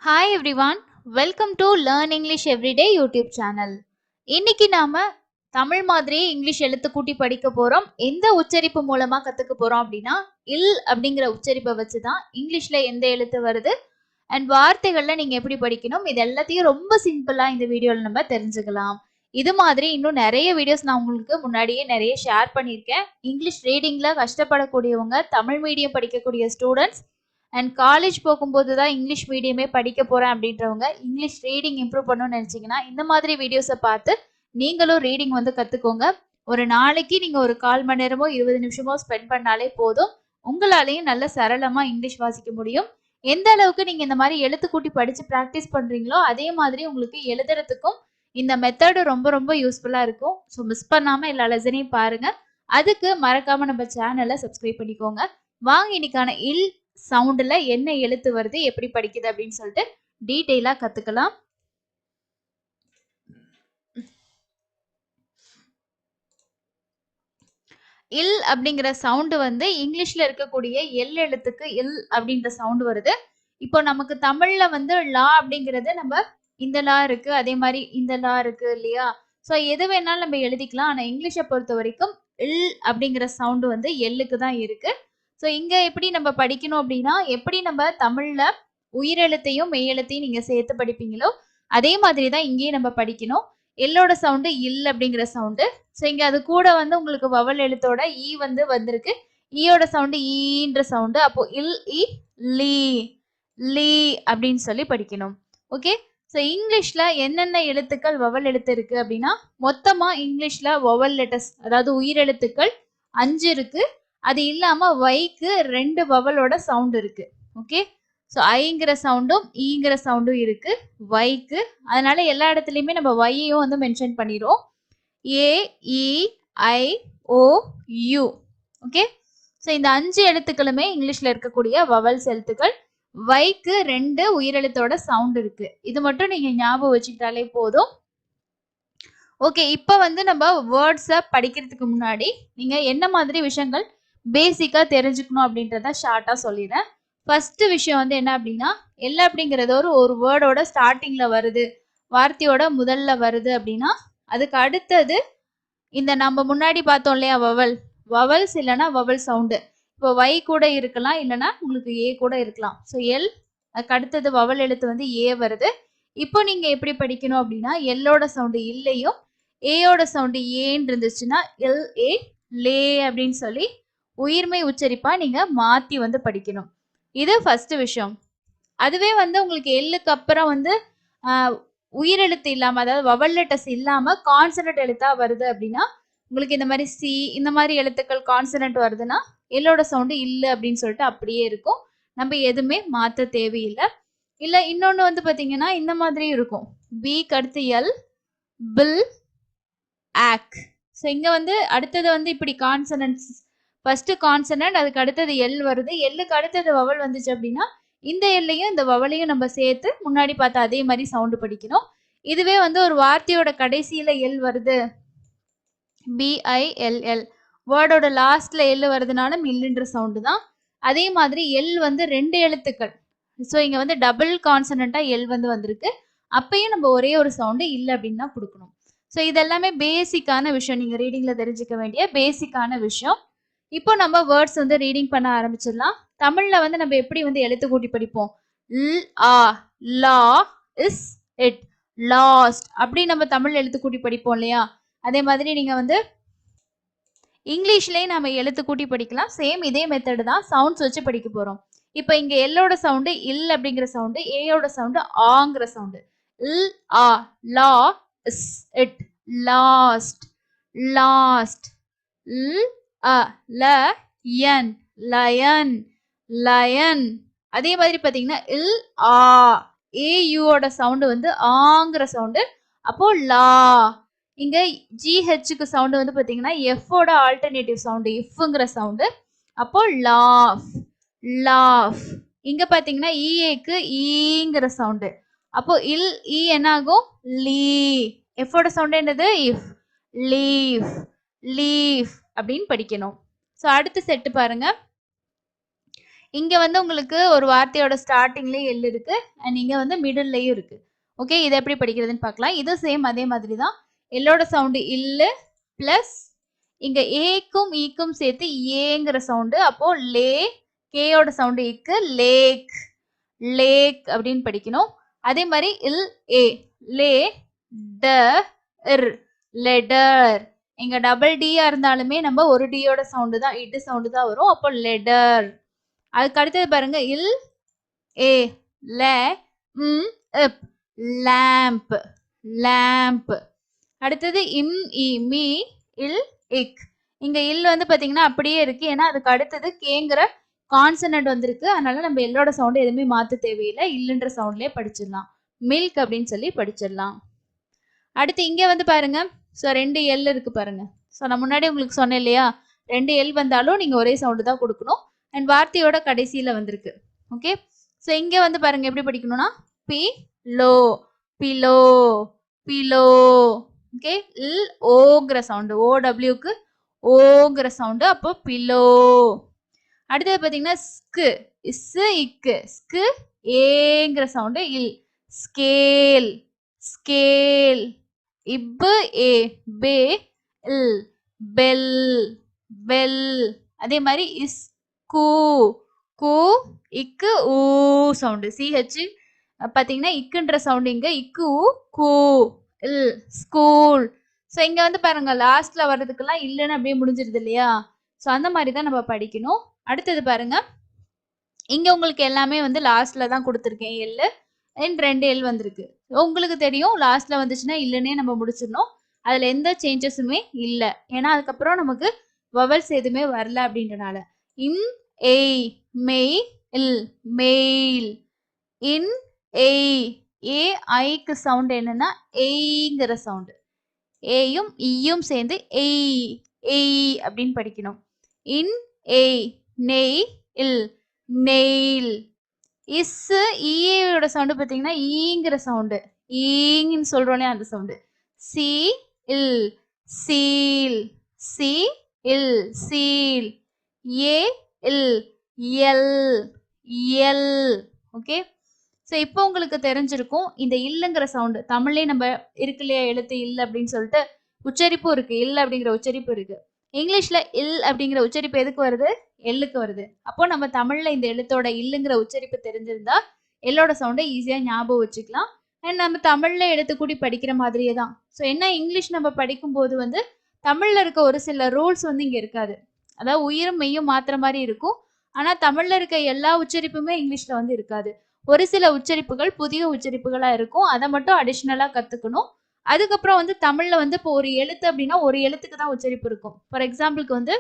Hi everyone, welcome to Learn English Everyday YouTube channel. இன்னைக்கு நாம தமிழ் மாதிரியே இங்கிலீஷ் எழுத்து கூட்டி படிக்க போறோம். எந்த உச்சரிப்பு மூலமா கத்துக்க போறோம் அப்படின்னா இல் அப்படிங்கிற உச்சரிப்பை வச்சு தான் இங்கிலீஷ்ல எந்த எழுத்து வருது அண்ட் வார்த்தைகள்ல நீங்க எப்படி படிக்கணும் இது எல்லாத்தையும் ரொம்ப சிம்பிளா இந்த வீடியோல நம்ம தெரிஞ்சுக்கலாம். இது மாதிரி இன்னும் நிறைய வீடியோஸ் நான் உங்களுக்கு முன்னாடியே நிறைய ஷேர் பண்ணியிருக்கேன். இங்கிலீஷ் ரீடிங்ல கஷ்டப்படக்கூடியவங்க, தமிழ் மீடியம் படிக்கக்கூடிய ஸ்டூடெண்ட்ஸ் அண்ட் காலேஜ் போகும்போது தான் இங்கிலீஷ் மீடியமே படிக்க போறேன் அப்படின்றவங்க இங்கிலீஷ் ரீடிங் இம்ப்ரூவ் பண்ணணும்னு நினைச்சீங்கன்னா இந்த மாதிரி வீடியோஸை பார்த்து நீங்களும் ரீடிங் வந்து கத்துக்கோங்க. ஒரு நாளைக்கு நீங்க ஒரு 1/4 மணி நேரமோ 20 நிமிஷமோ ஸ்பெண்ட் பண்ணாலே போதும், உங்களாலையும் நல்ல சரளமா இங்கிலீஷ் வாசிக்க முடியும். எந்த அளவுக்கு நீங்க இந்த மாதிரி எழுத்து கூட்டி படிச்சு ப்ராக்டிஸ் பண்றீங்களோ அதே மாதிரி உங்களுக்கு எழுதுறதுக்கும் இந்த மெத்தடு ரொம்ப ரொம்ப யூஸ்ஃபுல்லா இருக்கும். ஸோ மிஸ் பண்ணாம எல்லா லெசனையும் பாருங்க. அதுக்கு மறக்காம நம்ம சேனலை சப்ஸ்கிரைப் பண்ணிக்கோங்க. வாங்க இன்னைக்கான இல் சவுண்ட்ல என்ன எழுத்து வருது, எப்படி படிக்குது அப்படின்னு சொல்லிட்டு டீடைலா கத்துக்கலாம். இல் அப்படிங்கிற சவுண்ட் வந்து இங்கிலீஷ்ல இருக்கக்கூடிய எல் எழுத்துக்கு இல் அப்படின்ற சவுண்ட் வருது. இப்போ நமக்கு தமிழ்ல வந்து லா அப்படிங்கிறது நம்ம இந்த லா இருக்கு, அதே மாதிரி இந்த லா இருக்கு இல்லையா? ஸோ எது வேணாலும் நம்ம எழுதிக்கலாம். ஆனா இங்கிலீஷை பொறுத்த வரைக்கும் இல் அப்படிங்கிற சவுண்ட் வந்து எல்லுக்கு தான் இருக்கு. ஸோ இங்க எப்படி நம்ம படிக்கணும் அப்படின்னா, எப்படி நம்ம தமிழ்ல உயிரெழுத்தையும் மெய்யெழுத்தையும் நீங்க சேர்த்து படிப்பீங்களோ அதே மாதிரி தான் இங்கேயும் நம்ம படிக்கணும். எல்லோட சவுண்டு இல் அப்படிங்கிற சவுண்டு. ஸோ இங்க அது கூட வந்து உங்களுக்கு வவல் எழுத்தோட ஈ வந்து வந்திருக்கு. ஈயோட சவுண்டு ஈன்ற சவுண்டு. அப்போ இல் இ லீ லீ அப்படின்னு சொல்லி படிக்கணும். ஓகே. ஸோ இங்கிலீஷ்ல என்னென்ன எழுத்துக்கள் வவல் எழுத்து இருக்கு அப்படின்னா, மொத்தமா இங்கிலீஷ்ல வவல் லெட்டர்ஸ் அதாவது உயிரெழுத்துக்கள் 5 இருக்கு. அது இல்லாம வைக்கு 2 வவலோட சவுண்ட் இருக்கு. ஓகே. ஸோ ஐங்கிற சவுண்டும் ஈங்கிற சவுண்டும் இருக்கு வைக்கு. அதனால எல்லா இடத்துலையுமே நம்ம வையையும் வந்து மென்ஷன் பண்ணிடுவோம். ஏ இ ஐ ஓ யூ. ஓகே. ஸோ இந்த 5 எழுத்துக்களுமே இங்கிலீஷ்ல இருக்கக்கூடிய வவல்ஸ் எழுத்துக்கள். வைக்கு 2 உயிரெழுத்தோட சவுண்ட் இருக்கு. இது மட்டும் நீங்க ஞாபகம் வச்சுக்கிட்டாலே போதும். ஓகே. இப்போ வந்து நம்ம வேர்ட்ஸை படிக்கிறதுக்கு முன்னாடி நீங்க என்ன மாதிரி விஷயங்கள் பேசிக்கா தெரிஞ்சுக்கணும் அப்படின்றத ஷார்ட்டா சொல்லிடுறேன். ஃபர்ஸ்ட் விஷயம் வந்து என்ன அப்படின்னா, எல் அப்படிங்கிறது ஒரு வேர்டோட ஸ்டார்டிங்ல வருது, வார்த்தையோட முதல்ல வருது அப்படின்னா அதுக்கு அடுத்தது இந்த நம்ம முன்னாடி பார்த்தோம் இல்லையா வவல்ஸ் இல்லைன்னா வவல் சவுண்டு. இப்போ வை கூட இருக்கலாம், இல்லைன்னா உங்களுக்கு ஏ கூட இருக்கலாம். ஸோ எல், அதுக்கு அடுத்தது வவல் எழுத்து வந்து ஏ வருது. இப்போ நீங்க எப்படி படிக்கணும் அப்படின்னா, எல்லோட சவுண்டு இல்லையும் ஏயோட சவுண்டு ஏன்னு இருந்துச்சுன்னா எல் ஏ லே அப்படின்னு சொல்லி உயிர்மை உச்சரிப்பா நீங்க மாத்தி வந்து படிக்கணும். இது ஃபர்ஸ்ட் விஷயம். அதுவே வந்து உங்களுக்கு எல்லுக்கு அப்புறம் வந்து உயிரெழுத்து இல்லாம அதாவது வவல் லெட்டர்ஸ் இல்லாம கான்சனன்ட் எழுத்தா வருது அப்படின்னா, உங்களுக்கு இந்த மாதிரி சி இந்த மாதிரி எழுத்துக்கள் கான்சனன்ட் வருதுன்னா எல்லோட சவுண்டு இல்லை அப்படின்னு சொல்லிட்டு அப்படியே இருக்கும். நம்ம எதுவுமே மாற்ற தேவையில்லை. இல்லை இன்னொன்று வந்து பார்த்தீங்கன்னா இந்த மாதிரி இருக்கும். பிக்கு அடுத்து எல், பில், ஆக். ஸோ இங்கே வந்து அடுத்தது வந்து இப்படி கான்சனன்ட்ஸ், ஃபர்ஸ்ட் கான்சனன்ட், அதுக்கு அடுத்தது எல் வருது. எல்லுக்கு அடுத்தது வவல் வந்துச்சு அப்படின்னா இந்த எல்லையும் இந்த வவலையும் நம்ம சேர்த்து முன்னாடி பார்த்தா அதே மாதிரி சவுண்டு படிக்கணும். இதுவே வந்து ஒரு வார்த்தையோட கடைசியில எல் வருது, பிஐஎல்எல், வேர்டோட லாஸ்ட்ல எல் வருதுனால மில்லுன்ற சவுண்டு தான். அதே மாதிரி எல் வந்து 2 எழுத்துக்கள். ஸோ இங்க வந்து டபுள் கான்சனண்டா எல் வந்து வந்திருக்கு. அப்பயும் நம்ம ஒரே ஒரு சவுண்டு இல்லை அப்படின்னு தான் கொடுக்கணும். ஸோ இதெல்லாமே பேசிக்கான விஷயம், நீங்க ரீடிங்ல தெரிஞ்சுக்க வேண்டிய பேசிக்கான விஷயம். இப்போ நம்ம வேர்ட்ஸ் வந்து ரீடிங் பண்ண ஆரம்பிச்சிடலாம். தமிழ்ல வந்து நம்ம எப்படி வந்து எழுத்து கூட்டி படிப்போம், லா இஸ் இட், லாஸ்ட் அப்படி நம்ம தமிழ் எழுத்து கூட்டி படிப்போம் இல்லையா? அதே மாதிரி நீங்க வந்து இங்கிலீஷ்லயே நம்ம எழுத்து கூட்டி படிக்கலாம். சேம் இதே மெத்தடு தான், சவுண்ட்ஸ் வச்சு படிக்க போறோம். இப்போ இங்க எல்லோட சவுண்டு இல் அப்படிங்கிற சவுண்டு, ஏயோட சவுண்டு ஆங்கிற சவுண்டு. இல் ஆ, லா இஸ் இட், லாஸ்ட் லாஸ்ட். இல் அ ல யன், லயன் லயன். அதே மாதிரி பாத்தீங்கன்னா இல் ஆ, ஏயுவோட சவுண்டு வந்து ஆங்கிற சவுண்டு. அப்போ லா. இங்க ஜிஹெச்சுக்கு சவுண்டு வந்து பாத்தீங்கன்னா எஃபோட ஆல்டர்னேட்டிவ் சவுண்டு இஃப்ங்கிற சவுண்டு. அப்போ லாஃப் லாஃப். இங்க பாத்தீங்கன்னா இஏக்கு ஈங்கிற சவுண்டு. அப்போ இல் ஈ என்ன ஆகும், லீ. எஃபோட சவுண்டு என்னது, இஃப், லீஃப் லீஃப் அப்படின்னு படிக்கணும். ஸோ அடுத்த செட்டு பாருங்க. இங்க வந்து உங்களுக்கு ஒரு வார்த்தையோட ஸ்டார்டிங்லயே எல் இருக்கு அண்ட் இங்க வந்து மிடில்லயும் இருக்கு. ஓகே, இதை எப்படி படிக்கிறதுன்னு பார்க்கலாம். இது சேம் அதே மாதிரி தான். எல்லோட சவுண்டு இல்லு பிளஸ் இங்க ஏக்கும் ஈக்கும் சேர்த்து ஏங்கிற சவுண்டு. அப்போ லே, கேயோட சவுண்டு இக்கு, லேக், லேக் அப்படின்னு படிக்கணும். அதே மாதிரி இல் ஏ, லே, ட, இர், லெடர். இங்க டபுள் டியா இருந்தாலுமே நம்ம ஒரு டியோட சவுண்டு தான், இட்டு சவுண்டு தான் வரும். அப்போ லெடர். அதுக்கு அடுத்தது பாருங்க, இல் ஏ, லே, இப், லேம்ப், லேம்ப். அடுத்தது இம் இ மீ, இல் இக். இங்க இல் வந்து பாத்தீங்கன்னா அப்படியே இருக்கு, ஏன்னா அதுக்கு அடுத்தது கேங்கிற கான்சனன்ட் வந்திருக்கு. அதனால நம்ம எல்லோட சவுண்ட் எதுவுமே மாத்த தேவையில்லை, இல்லைன்ற சவுண்ட்லயே படிச்சிடலாம். மில்க் அப்படின்னு சொல்லி படிச்சிடலாம். அடுத்து இங்க வந்து பாருங்க, ஸோ 2 எல் இருக்கு பாருங்க. ஸோ நான் முன்னாடி உங்களுக்கு சொன்னேன் இல்லையா, 2 எல் வந்தாலும் நீங்க ஒரே சவுண்டு தான் கொடுக்கணும். அண்ட் வார்த்தையோட கடைசியில வந்திருக்கு. ஓகே, ஸோ இங்க வந்து பாருங்க எப்படி படிக்கணும்னா below, below, below. Okay, இல் ஓங்கிற சவுண்டு, ஓடபிள்யூக்கு ஓங்கிற சவுண்டு, அப்போ பிலோ. அடுத்தது பாத்தீங்கன்னா ஸ்கு, இஸ்ஸு இக்கு, ஸ்கு ஏங்கிற சவுண்டு, இல், ஸ்கேல், ஸ்கேல். இப்பு ஏ, பே, இல், பெல், பெல். அதே மாதிரி இஸ் கூ, கூ, இக்கு ஊ சவுண்டு, சிஹெச் பாத்தீங்கன்னா இக்குன்ற சவுண்டு இங்க, இக்கு ஊ, கூ, இல், ஸ்கூல். ஸோ இங்க வந்து பாருங்க லாஸ்ட்ல வர்றதுக்கெல்லாம் இல்லைன்னு அப்படியே முடிஞ்சிருது இல்லையா. ஸோ அந்த மாதிரி தான் நம்ம படிக்கணும். அடுத்தது பாருங்க, இங்க உங்களுக்கு எல்லாமே வந்து லாஸ்ட்ல தான் கொடுத்துருக்கேன் எல்லு அண்ட் 2 எல் வந்திருக்கு. உங்களுக்கு தெரியும் லாஸ்ட்ல வந்துச்சுன்னா இல்லைன்னே நம்ம முடிச்சிடணும். அதுல எந்த சேஞ்சஸுமே இல்லை, ஏன்னா அதுக்கப்புறம் நமக்கு வவல்ஸ் எதுவுமே வரல அப்படின்றனால. இன் ஏய், மெய், இல், மெயில். இன் ஏய், ஏ ஐக்கு சவுண்ட் என்னன்னா ஏய்ங்கிற சவுண்டு. ஏயும் ஈயும் சேர்ந்து ஏய், ஏய் அப்படின்னு படிக்கணும். இன் ஏய், நெய், இல், நெயில். இஸ்ஸு ஈயோட சவுண்டு பார்த்தீங்கன்னா ஈங்கிற சவுண்டு, ஈங்கன்னு சொல்றோன்னே அந்த சவுண்டு. சி இல், சீல், சி இல், சீல். ஏ இல், எல், எல். ஓகே, ஸோ இப்போ உங்களுக்கு தெரிஞ்சிருக்கும் இந்த இல்லைங்கிற சவுண்டு. தமிழ்லேயே நம்ம இருக்கு இல்லையா எழுத்து இல் அப்படின்னு சொல்லிட்டு உச்சரிப்பும் இருக்கு, இல் அப்படிங்கிற உச்சரிப்பு இருக்கு. இங்கிலீஷ்ல இல் அப்படிங்கிற உச்சரிப்பு எதுக்கு வருது, எல்லுக்கு வருது. அப்போ நம்ம தமிழ்ல இந்த எழுத்தோட இல்லுங்கிற உச்சரிப்பு தெரிஞ்சிருந்தா எல்லோட சவுண்டை ஈஸியா ஞாபகம் வச்சுக்கலாம். அண்ட் நம்ம தமிழ்ல எழுத்துக்கூடி படிக்கிற மாதிரியே தான். ஸோ என்ன, இங்கிலீஷ் நம்ம படிக்கும் போது வந்து தமிழ்ல இருக்க ஒரு சில ரூல்ஸ் வந்து இங்க இருக்காது. அதாவது உயிரும் மெய்யும் மாத்திர மாதிரி இருக்கும். ஆனா தமிழ்ல இருக்க எல்லா உச்சரிப்புமே இங்கிலீஷ்ல வந்து இருக்காது. ஒரு சில உச்சரிப்புகள் புதிய உச்சரிப்புகளா இருக்கும், அதை மட்டும் அடிஷ்னலா கத்துக்கணும். அதுக்கப்புறம் வந்து தமிழ்ல வந்து இப்போ ஒரு எழுத்து அப்படின்னா ஒரு எழுத்துக்கு தான் உச்சரிப்பு இருக்கும். ஃபார் எக்ஸாம்பிளுக்கு வந்து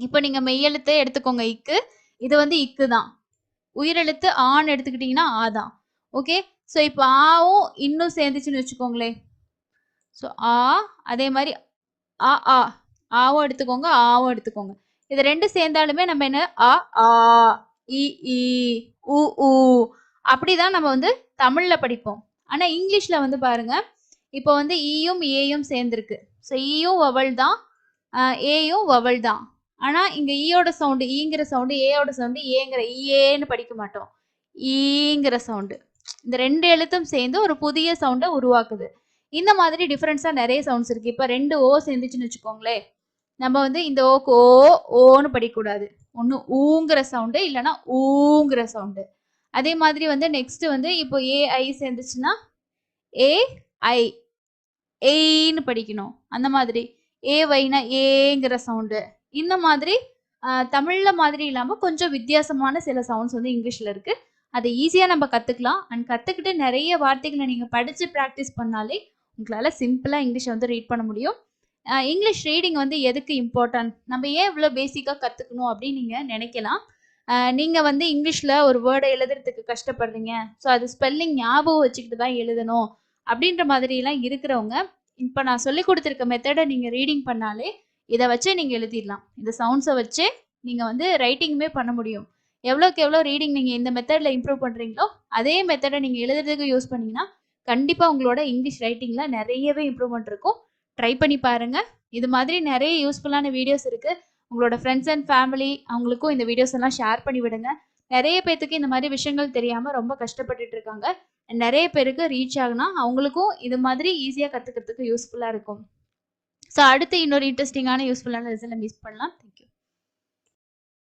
இப்போ நீங்க மெய்யெழுத்தே எடுத்துக்கோங்க, இக்கு. இது வந்து இக்கு தான். உயிரெழுத்து ஆன்னு எடுத்துக்கிட்டீங்கன்னா ஆ தான். ஓகே, ஸோ இப்போ ஆவும் இன்னும் சேர்ந்துச்சுன்னு வச்சுக்கோங்களேன். ஸோ ஆ, அதே மாதிரி ஆ ஆ, ஆவும் எடுத்துக்கோங்க, ஆவும் எடுத்துக்கோங்க. இது ரெண்டு சேர்ந்தாலுமே நம்ம என்ன ஆ ஆ, இ ஈ, உ ஊ அப்படிதான் நம்ம வந்து தமிழ்ல படிப்போம். ஆனா இங்கிலீஷ்ல வந்து பாருங்க, இப்போ வந்து ஈயும் ஏயும் சேர்ந்துருக்கு. ஸோ ஈயும் வவல் தான், ஏயும் வவல் தான். ஆனா இங்க ஈயோட சவுண்டு ஈங்கிற சவுண்டு, ஏயோட சவுண்டு ஏங்கிற ஈயேன்னு படிக்க மாட்டோம், ஈங்கிற சவுண்டு. இந்த 2 எழுத்தும் சேர்ந்து ஒரு புதிய சவுண்டை உருவாக்குது. இந்த மாதிரி டிஃபரன்ஸா நிறைய சவுண்ட்ஸ் இருக்கு. இப்போ 2 ஓ சேர்ந்துச்சுன்னு வச்சுக்கோங்களேன், நம்ம வந்து இந்த ஓக்கு ஓ ஓன்னு படிக்கக்கூடாது. ஒன்று ஊங்கிற சவுண்டு, இல்லைன்னா ஊங்கிற சவுண்டு. அதே மாதிரி வந்து நெக்ஸ்ட் வந்து இப்போ ஏஐ சேர்ந்துச்சுன்னா ஏ ஐ, ஏன்னு படிக்கணும். அந்த மாதிரி ஏவைனா ஏங்கிற சவுண்டு. இந்த மாதிரி தமிழ்ல மாதிரி இல்லாம கொஞ்சம் வித்தியாசமான சில சவுண்ட்ஸ் வந்து இங்கிலீஷ்ல இருக்கு. அதை ஈஸியா நம்ம கத்துக்கலாம். அண்ட் கத்துக்கிட்டு நிறைய வார்த்தைகளை நீங்க படிச்சு ப்ராக்டிஸ் பண்ணாலே உங்களால சிம்பிளா இங்கிலீஷ் வந்து ரீட் பண்ண முடியும். இங்கிலீஷ் ரீடிங் வந்து எதுக்கு இம்பார்ட்டன்ட், நம்ம ஏன் இவ்வளோ பேசிக்காக கற்றுக்கணும் அப்படின்னு நீங்கள் நினைக்கலாம். நீங்கள் வந்து இங்கிலீஷில் ஒரு வேர்டை எழுதுறதுக்கு கஷ்டப்படுறீங்க, ஸோ அது ஸ்பெல்லிங் ஞாபகம் வச்சுக்கிட்டு தான் எழுதணும் அப்படின்ற மாதிரிலாம் இருக்கிறவங்க, இப்போ நான் சொல்லி கொடுத்துருக்க மெத்தடை நீங்கள் ரீடிங் பண்ணாலே இதை வச்சே நீங்கள் எழுதிடலாம். இந்த சவுண்ட்ஸை வச்சே நீங்கள் வந்து ரைட்டிங்குமே பண்ண முடியும். எவ்வளோக்கு எவ்வளோ ரீடிங் நீங்கள் இந்த மெத்தடில் இம்ப்ரூவ் பண்ணுறீங்களோ அதே மெத்தடை நீங்கள் எழுதுறதுக்கு யூஸ் பண்ணிங்கன்னா கண்டிப்பாக உங்களோட இங்கிலீஷ் ரைட்டிங்கில் நிறையவே இம்ப்ரூவ்மெண்ட் இருக்கும். ட்ரை பண்ணி பாருங்க. இது மாதிரி நிறைய யூஸ்ஃபுல்லான வீடியோஸ் இருக்கு. உங்களோட ஃப்ரெண்ட்ஸ் அண்ட் ஃபேமிலி அவங்களுக்கும் இந்த வீடியோஸ் எல்லாம் ஷேர் பண்ணி விடுங்க. நெறைய பேத்துக்கு இந்த மாரி விஷயங்கள் தெரியாம ரொம்ப கஷ்டப்பட்டுட்டு இருக்காங்க. நெறைய பேருக்கு ரீச் ஆகுனா, அவங்களுக்கும் இது மாதிரி ஈஸியா கத்துக்கிறதுக்கு யூஸ்ஃபுல்லா இருக்கும். ஸோ அடுத்து இன்னொரு இன்ட்ரஸ்டிங்கான யூஸ்ஃபுல்லான லெசன்ல மீட் பண்ணலாம். Thank you.